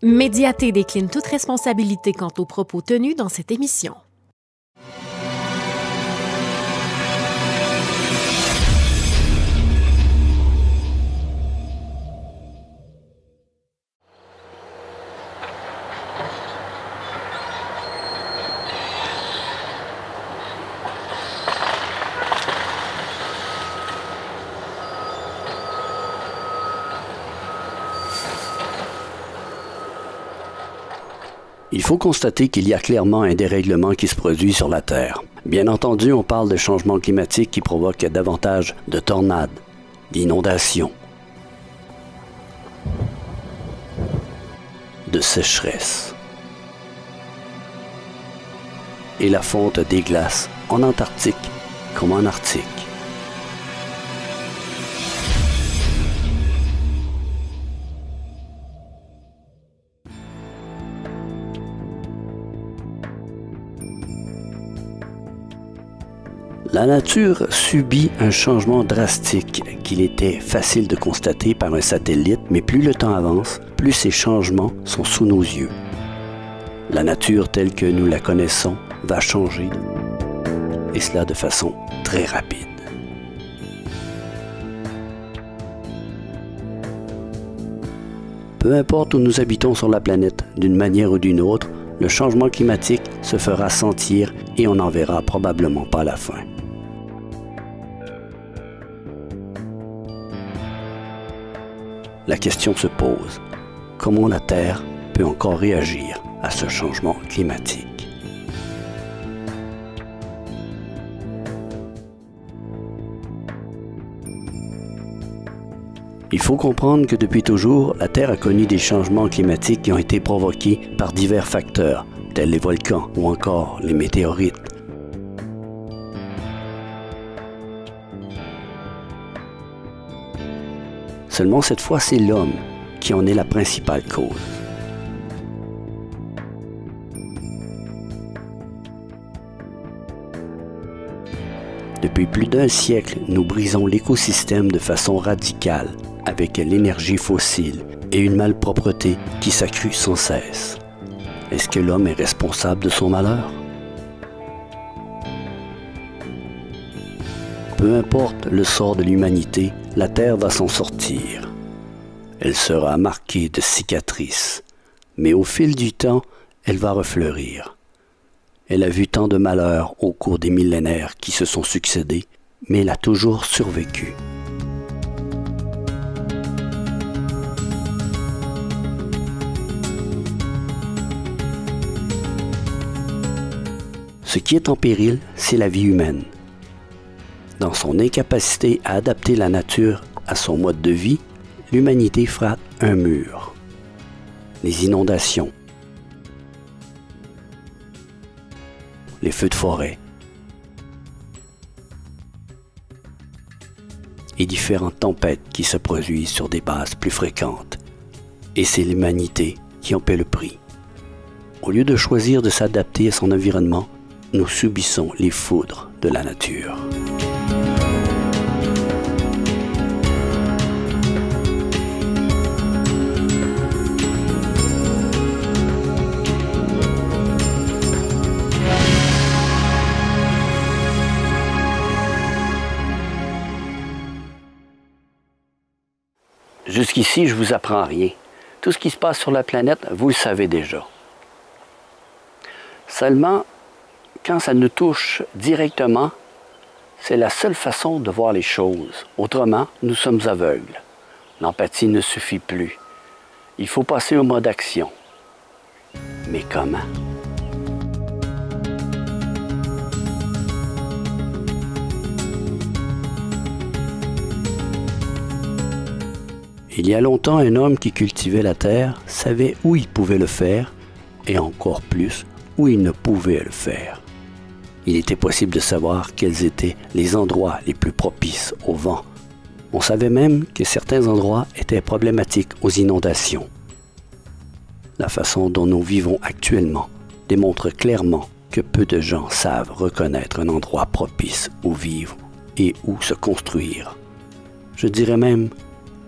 Médiaté décline toute responsabilité quant aux propos tenus dans cette émission. Il faut constater qu'il y a clairement un dérèglement qui se produit sur la Terre. Bien entendu, on parle de changement climatique qui provoque davantage de tornades, d'inondations, de sécheresse et la fonte des glaces en Antarctique comme en Arctique. La nature subit un changement drastique qu'il était facile de constater par un satellite, mais plus le temps avance, plus ces changements sont sous nos yeux. La nature telle que nous la connaissons va changer, et cela de façon très rapide. Peu importe où nous habitons sur la planète, d'une manière ou d'une autre, le changement climatique se fera sentir et on n'en verra probablement pas la fin. La question se pose, comment la Terre peut encore réagir à ce changement climatique? Il faut comprendre que depuis toujours, la Terre a connu des changements climatiques qui ont été provoqués par divers facteurs, tels les volcans ou encore les météorites. Seulement cette fois, c'est l'homme qui en est la principale cause. Depuis plus d'un siècle, nous brisons l'écosystème de façon radicale avec l'énergie fossile et une malpropreté qui s'accrut sans cesse. Est-ce que l'homme est responsable de son malheur? Peu importe le sort de l'humanité, la Terre va s'en sortir. Elle sera marquée de cicatrices, mais au fil du temps, elle va refleurir. Elle a vu tant de malheurs au cours des millénaires qui se sont succédés, mais elle a toujours survécu. Ce qui est en péril, c'est la vie humaine. Dans son incapacité à adapter la nature à son mode de vie, l'humanité frappe un mur. Les inondations, les feux de forêt et différentes tempêtes qui se produisent sur des bases plus fréquentes. Et c'est l'humanité qui en paie le prix. Au lieu de choisir de s'adapter à son environnement, nous subissons les foudres de la nature. Jusqu'ici, je ne vous apprends rien. Tout ce qui se passe sur la planète, vous le savez déjà. Seulement, quand ça nous touche directement, c'est la seule façon de voir les choses. Autrement, nous sommes aveugles. L'empathie ne suffit plus. Il faut passer au mode action. Mais comment? Il y a longtemps, un homme qui cultivait la terre savait où il pouvait le faire et encore plus où il ne pouvait le faire. Il était possible de savoir quels étaient les endroits les plus propices au vent. On savait même que certains endroits étaient problématiques aux inondations. La façon dont nous vivons actuellement démontre clairement que peu de gens savent reconnaître un endroit propice où vivre et où se construire. Je dirais même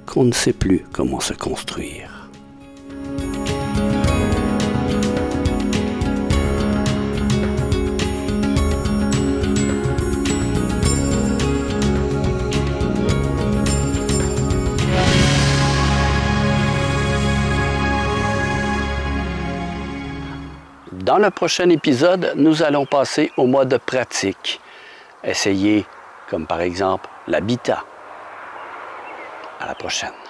qu'on ne sait plus comment se construire. Dans le prochain épisode, nous allons passer au mode pratique. Essayez, comme par exemple l'habitat. À la prochaine.